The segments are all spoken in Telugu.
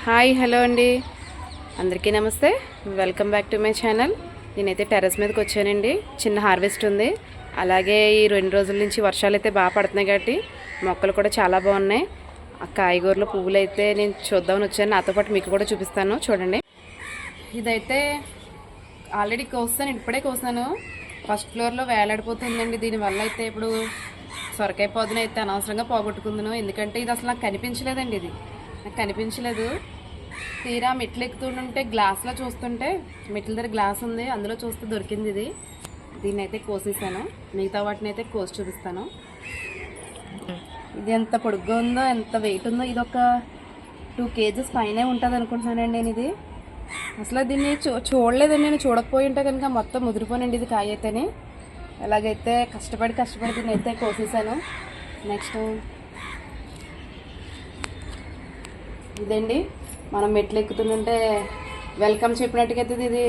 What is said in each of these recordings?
హాయ్ హలో అండి, అందరికీ నమస్తే. Welcome back to my channel. నేనైతే టెర్రస్ మీదకి వచ్చానండి. చిన్న హార్వెస్ట్ ఉంది. అలాగే ఈ 2 రోజుల నుంచి వర్షాలు అయితే బాగా పడుతున్నాయి కాబట్టి మొక్కలు కూడా చాలా బాగున్నాయి. ఆ కాయగూరల పువ్వులు అయితే నేను చూద్దామని వచ్చాను. నాతో పాటు మీకు కూడా చూపిస్తాను, చూడండి. ఇదైతే ఆల్రెడీ కోస్తాను, ఇప్పుడే కోసాను. ఫస్ట్ ఫ్లోర్లో వేలాడిపోతుందండి. దీనివల్ల అయితే ఇప్పుడు సొరకాయ పొద్దున అయితే అనవసరంగా పోగొట్టుకుందును. ఎందుకంటే ఇది అసలు నాకు కనిపించలేదండి. ఇది నాకు కనిపించలేదు. తీరా మెట్లు ఎక్కుతుంటే గ్లాస్లో చూస్తుంటే మెట్ల దగ్గర గ్లాస్ ఉంది, అందులో చూస్తే దొరికింది ఇది. దీన్ని అయితే కోసేసాను. మిగతా వాటిని అయితే కోసి చూపిస్తాను. ఇది ఎంత పొడుగ్గా ఉందో, ఎంత వెయిట్ ఉందో. ఇది ఒక 2 kgs పైనే ఉంటుంది అనుకుంటున్నానండి నేను. ఇది అసలు దీన్ని చూడలేదండి. నేను చూడకపోయి ఉంటే కనుక మొత్తం ముదిరిపోనండి ఇది కాయ అయితేనే. ఎలాగైతే కష్టపడి దీన్ని అయితే కోసేసాను. నెక్స్ట్ ఇదండి, మనం మెట్లు ఎక్కుతుంటే వెల్కమ్ చెప్పినట్టుగా అయితే ఇది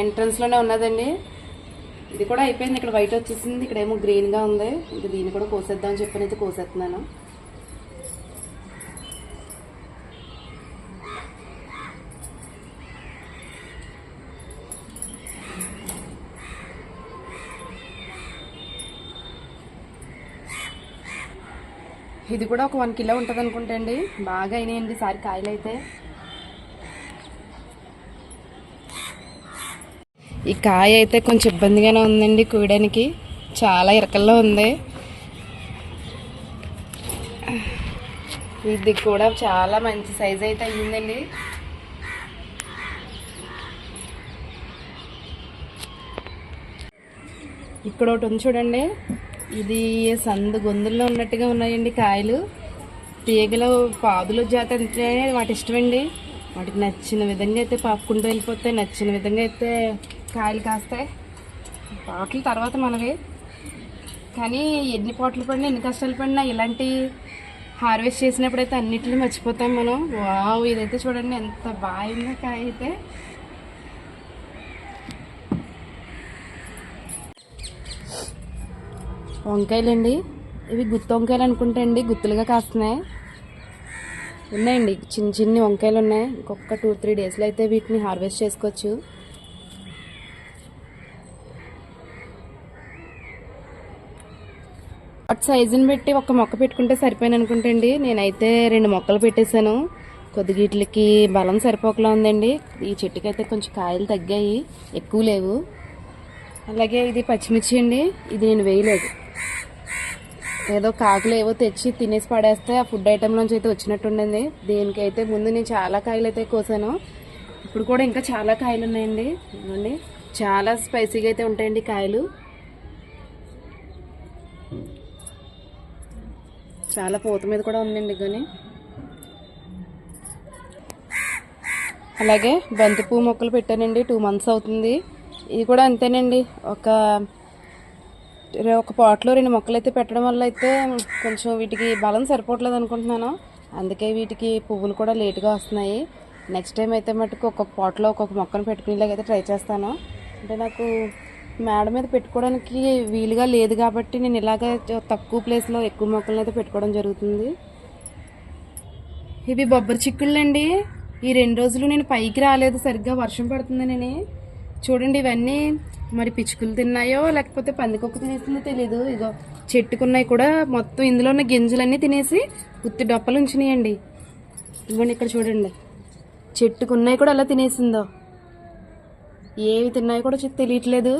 ఎంట్రన్స్లోనే ఉన్నదండి. ఇది కూడా అయిపోయింది. ఇక్కడ వైట్ వచ్చేసింది, ఇక్కడ ఏమో గ్రీన్గా ఉంది. ఇంకా దీన్ని కూడా కోసేద్దామని చెప్పి అయితే కోసేస్తున్నాను. ఇది కూడా ఒక 1 kg ఉంటుంది అనుకుంటా అండి. బాగా అయినాయండి ఈసారి కాయలు అయితే. ఈ కాయ అయితే కొంచెం ఇబ్బందిగానే ఉందండి కోయడానికి, చాలా ఇరకల్లో ఉంది. ఇది కూడా చాలా మంచి సైజ్ అయితే అయ్యిందండి. ఇక్కడ ఒకటి ఉంది చూడండి. ఇది సందు గొంతుల్లో ఉన్నట్టుగా ఉన్నాయండి కాయలు. తీగలు పాదుల జాతి అంటే వాటి ఇష్టమండి. వాటికి నచ్చిన విధంగా అయితే పాపుకుంటూ వెళ్ళిపోతాయి, నచ్చిన విధంగా అయితే కాయలు కాస్తాయి. పాటలు తర్వాత మనవి, కానీ ఎన్ని పాటలు పడినా ఎన్ని కష్టాలు పడినా ఇలాంటి హార్వెస్ట్ చేసినప్పుడు అయితే అన్నిటిని మర్చిపోతాం మనం. వావ్, ఇదైతే చూడండి ఎంత బాగుందో కాయ అయితే. వంకాయలండి, ఇవి గుత్తి వంకాయలు అనుకుంటా అండి. గుత్తులుగా కాస్తున్నాయి ఉన్నాయండి. చిన్ని వంకాయలు ఉన్నాయి. ఇంకొక 2-3 డేస్లో అయితే వీటిని హార్వెస్ట్ చేసుకోవచ్చు. వాటి సైజుని బట్టి ఒక మొక్క పెట్టుకుంటే సరిపోయింది అనుకుంటా అండి. నేనైతే 2 మొక్కలు పెట్టేశాను. కొద్దిగా వీటికి బలం సరిపోకలా ఉందండి. ఈ చెట్టుకి అయితే కొంచెం కాయలు తగ్గాయి, ఎక్కువ లేవు. అలాగే ఇది పచ్చిమిర్చి అండి. ఇది నేను వేయలేదు, ఏదో కాకులు ఏవో తెచ్చి తినేసి పడేస్తే ఆ ఫుడ్ ఐటెంలోంచి అయితే వచ్చినట్టు ఉండింది. దీనికైతే ముందు నేను చాలా కాయలు అయితే కోసాను. ఇప్పుడు కూడా ఇంకా చాలా కాయలు ఉన్నాయండి. ఇవ్వండి, చాలా స్పైసీగా అయితే ఉంటాయండి కాయలు. చాలా పూత మీద కూడా ఉందండి. కానీ అలాగే బంతిపువ్వు మొక్కలు పెట్టానండి. 2 months అవుతుంది. ఇది కూడా అంతేనండి. ఒక పాట్లో 2 మొక్కలు అయితే పెట్టడం వల్ల అయితే కొంచెం వీటికి బలం సరిపోవట్లేదు అనుకుంటున్నాను. అందుకే వీటికి పువ్వులు కూడా లేట్గా వస్తున్నాయి. నెక్స్ట్ టైం అయితే మటుకు ఒక్కొక్క పాట్లో ఒక్కొక్క మొక్కను పెట్టుకునేలాగైతే ట్రై చేస్తాను. అంటే నాకు మేడ మీద పెట్టుకోవడానికి వీలుగా లేదు కాబట్టి నేను ఇలాగ తక్కువ ప్లేస్లో ఎక్కువ మొక్కలను అయితే పెట్టుకోవడం జరుగుతుంది. ఇవి బొబ్బరి చిక్కుళ్ళు అండి. ఈ 2 రోజులు నేను పైకి రాలేదు, సరిగ్గా వర్షం పడుతుందని. చూడండి, ఇవన్నీ మరి పిచ్చుకలు తిన్నాయో లేకపోతే పందికొక్క తినేసిందో తెలీదు. ఇగో చెట్టుకున్నాయి కూడా మొత్తం ఇందులో ఉన్న గింజలన్నీ తినేసి ఉత్తి డొప్పలు ఉంచినాయండి. ఇవ్వండి, ఇక్కడ చూడండి, చెట్టుకున్నాయి కూడా అలా తినేసిందో. ఏవి తిన్నాయో కూడా తెలియట్లేదు.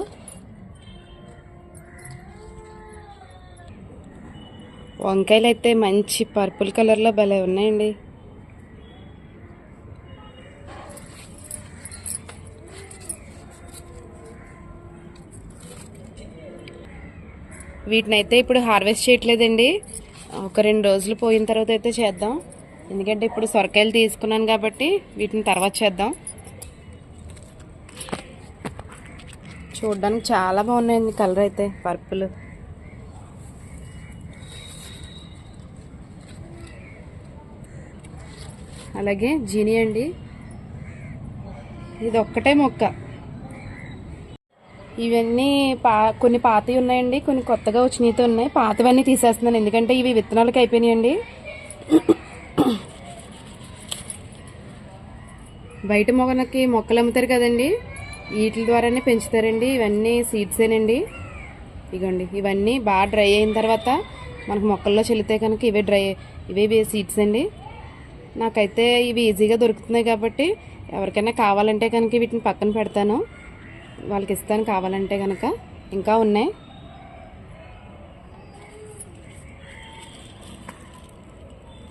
వంకాయలు అయితే మంచి పర్పుల్ కలర్లో భలే ఉన్నాయండి. వీటిని అయితే ఇప్పుడు హార్వెస్ట్ చేయట్లేదండి. ఒక 2 రోజులు పోయిన తర్వాత అయితే చేద్దాం. ఎందుకంటే ఇప్పుడు సొరకాయలు తీసుకున్నాను కాబట్టి వీటిని తర్వాత చేద్దాం. చూడడానికి చాలా బాగున్నాయండి కలర్ అయితే, పర్పుల్. అలాగే జీని అండి, ఇది ఒక్కటే మొక్క. ఇవన్నీ కొన్ని పాతవి ఉన్నాయండి, కొన్ని కొత్తగా వచ్చినవి ఉన్నాయి. పాతవన్నీ తీసేస్తున్నాను ఎందుకంటే ఇవి విత్తనాలకు అయిపోయినాయండి. బయట మొక్కలు అమ్ముతారు కదండి, వీటి ద్వారానే పెంచుతారండి. ఇవన్నీ సీడ్సేనండి. ఇగోండి, ఇవన్నీ బాగా డ్రై అయిన తర్వాత మనకు మొక్కల్లో చెల్లితే కనుక ఇవే సీడ్స్ అండి. నాకైతే ఇవి ఈజీగా దొరుకుతున్నాయి కాబట్టి ఎవరికైనా కావాలంటే కనుక వీటిని పక్కన పెడతాను, వాళ్ళకి ఇస్తాను కావాలంటే కనుక. ఇంకా ఉన్నాయి.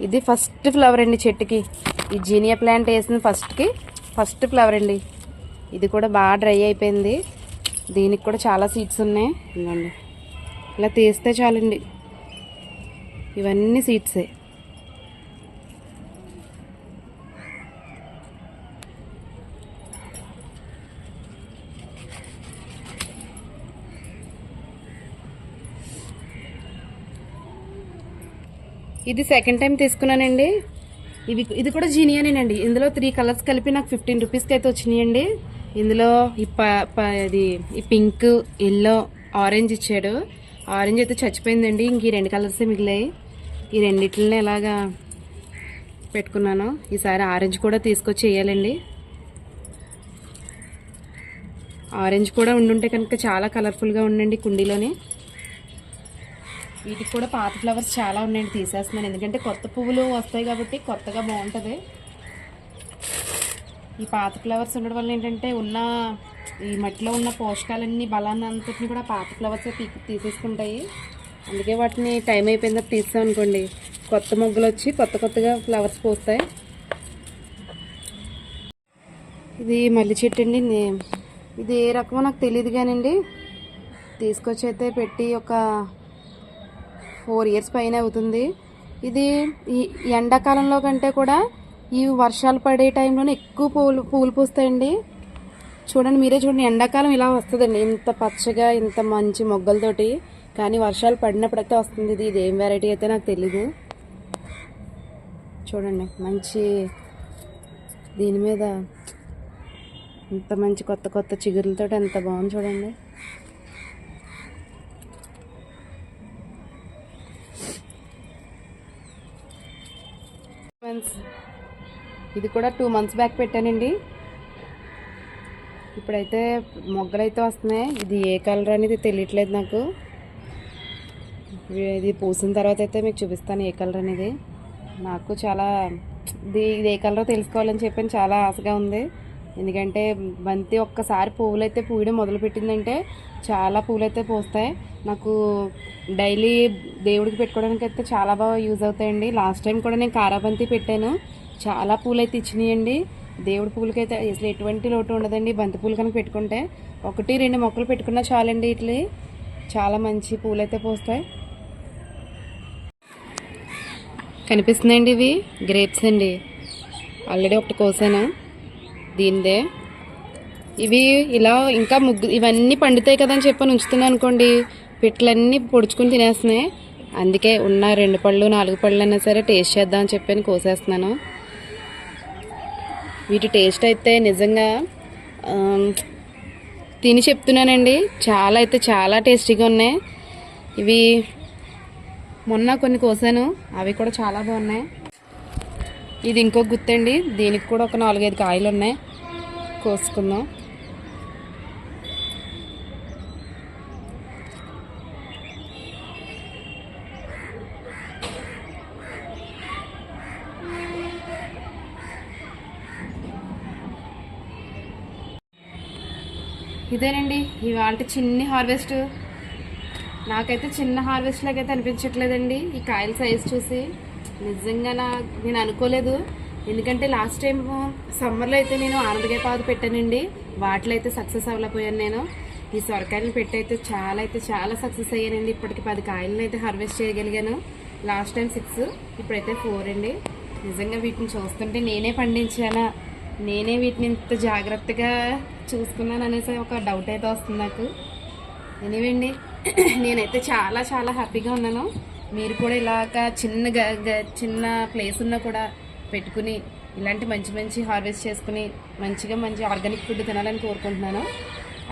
ఇది ఫస్ట్ ఫ్లవర్ అండి చెట్టుకి. ఈ జీనియా ప్లాంట్ వేసిన ఫస్ట్ ఫ్లవర్ అండి. ఇది కూడా బాగా డ్రై అయిపోయింది. దీనికి కూడా చాలా సీడ్స్ ఉన్నాయి. ఇవ్వండి, ఇలా తీస్తే చాలండి, ఇవన్నీ సీడ్సే. ఇది సెకండ్ టైం తీసుకున్నానండి. ఇది కూడా జీనియానేనండి. ఇందులో 3 కలర్స్ కలిపి నాకు 15 రూపీస్కి అయితే వచ్చినాయండి. ఇందులో ఈ పింక్, ఎల్లో, ఆరెంజ్ ఇచ్చాడు. ఆరెంజ్ అయితే చచ్చిపోయిందండి. ఇంక ఈ 2 కలర్సే మిగిలాయి. ఈ రెండిట్లనే ఎలాగా పెట్టుకున్నాను. ఈసారి ఆరెంజ్ కూడా తీసుకొచ్చి వేయాలండి. ఆరెంజ్ కూడా ఉండుంటే కనుక చాలా కలర్ఫుల్గా ఉండండి కుండీలోని. వీటికి కూడా పాత ఫ్లవర్స్ చాలా ఉన్నాయండి, తీసేస్తున్నాను. ఎందుకంటే కొత్త పువ్వులు వస్తాయి కాబట్టి కొత్తగా బాగుంటుంది. ఈ పాత ఫ్లవర్స్ ఉండడం వల్ల ఏంటంటే ఈ మట్టిలో ఉన్న పోషకాలన్నీ, బలాన్ని అంతటిని కూడా పాత ఫ్లవర్స్ తీసేసుకుంటాయి. అందుకే వాటిని టైం అయిపోయిన తర్వాత తీస్తాం అనుకోండి, కొత్త మొగ్గలు వచ్చి కొత్తగా ఫ్లవర్స్ పోస్తాయి. ఇది మల్లి చెట్టు అండి. ఇది ఏ రకమో నాకు తెలియదు కానండి, తీసుకొచ్చి అయితే పెట్టి ఒక 4 ఇయర్స్ పైన అవుతుంది. ఇది ఈ ఎండాకాలంలో కంటే కూడా ఈ వర్షాలు పడే టైంలోనే ఎక్కువ పూలు పూస్తాయండి. చూడండి, మీరే చూడండి, ఎండాకాలం ఇలా వస్తుందండి, ఇంత పచ్చగా ఇంత మంచి మొగ్గలతోటి. కానీ వర్షాలు పడినప్పుడైతే వస్తుంది. ఇది ఏం వెరైటీ అయితే నాకు తెలీదు. చూడండి, మంచి దీని మీద ఇంత మంచి కొత్త చిగురులతో ఎంత బాగుంది చూడండి. ఇది కూడా 2 మంత్స్ బ్యాక్ పెట్టానండి. ఇప్పుడైతే మొగ్గలైతే వస్తున్నాయి. ఇది ఏ కలర్ అనేది తెలియట్లేదు నాకు. ఇది పూసిన తర్వాత అయితే మీకు చూపిస్తాను ఏ కలర్ అనేది. నాకు చాలా ఇది ఏ కలరో తెలుసుకోవాలని చెప్పి చాలా ఆశగా ఉంది. ఎందుకంటే బంతి ఒక్కసారి పువ్వులైతే పూయడం మొదలుపెట్టిందంటే చాలా పూలైతే పూస్తాయి. నాకు డైలీ దేవుడికి పెట్టుకోవడానికి అయితే చాలా బాగా యూజ్ అవుతాయండి. లాస్ట్ టైం కూడా నేను కారాబంతి పెట్టాను, చాలా పూలు అయితే ఇచ్చినాయండి. దేవుడి పూలకైతే అసలు ఎటువంటి లోటు ఉండదండి. బంతి పూలు కనుక పెట్టుకుంటే 1-2 మొక్కలు పెట్టుకున్నా చాలండి. ఇట్లా చాలా మంచి పూలైతే పూస్తాయి. కనిపిస్తున్నాయండి, ఇవి గ్రేప్స్ అండి. ఆల్రెడీ ఒకటి కోసాను దీనిదే. ఇవి ఇలా ఇంకా ఇవన్నీ పండుతాయి కదని చెప్పని ఉంచుతున్నాను అనుకోండి, పిట్లన్నీ పొడుచుకుని తినేస్తున్నాయి. అందుకే ఉన్న 2 పళ్ళు 4 పళ్ళు అయినా సరే టేస్ట్ చేద్దామని చెప్పని కోసేస్తున్నాను. వీటి టేస్ట్ అయితే నిజంగా తిని చెప్తున్నానండి, చాలా టేస్టీగా ఉన్నాయి. ఇవి మొన్న కొన్ని కోసాను, అవి కూడా చాలా బాగున్నాయి. ఇది ఇంకొక గుత్తండి, దీనికి కూడా ఒక 4-5 కాయలు ఉన్నాయి, కోసుకుందాం. ఇదేనండి ఇవాళ చిన్న హార్వెస్ట్. నాకైతే చిన్న హార్వెస్ట్ లాగైతే అనిపించట్లేదండి ఈ కాయల సైజ్ చూసి. నిజంగా నేను అనుకోలేదు. ఎందుకంటే లాస్ట్ టైం సమ్మర్లో అయితే నేను ఆనపకాయ పాదు పెట్టానండి, వాటిలో అయితే సక్సెస్ అవ్వలేకపోయాను. నేను ఈ సొరకాయలను పెట్టి అయితే చాలా సక్సెస్ అయ్యానండి. ఇప్పటికి 10 కాయలను అయితే హార్వెస్ట్ చేయగలిగాను. లాస్ట్ టైం 6, ఇప్పుడైతే 4 అండి. నిజంగా వీటిని చూస్తుంటే నేనే పండించానా, నేనే వీటిని ఇంత జాగ్రత్తగా చూసుకున్నాను అనేసి ఒక డౌట్ అయితే వస్తుంది నాకు. ఎనివేండి, నేనైతే చాలా హ్యాపీగా ఉన్నాను. మీరు కూడా ఇలాగ చిన్న ప్లేస్ ఉన్నా కూడా పెట్టుకుని ఇలాంటి మంచి హార్వెస్ట్ చేసుకుని మంచి ఆర్గానిక్ ఫుడ్ తినాలని కోరుకుంటున్నాను.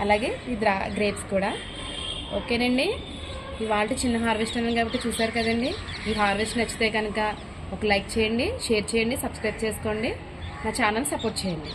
అలాగే ఈ గ్రేప్స్ కూడా. ఓకేనండి, ఇవాళ చిన్న హార్వెస్ట్ అన్నాను కాబట్టి చూసారు కదండి. ఈ హార్వెస్ట్ నచ్చితే కనుక ఒక లైక్ చేయండి, షేర్ చేయండి, సబ్స్క్రైబ్ చేసుకోండి. నా ఛానల్ సపోర్ట్ చేయండి.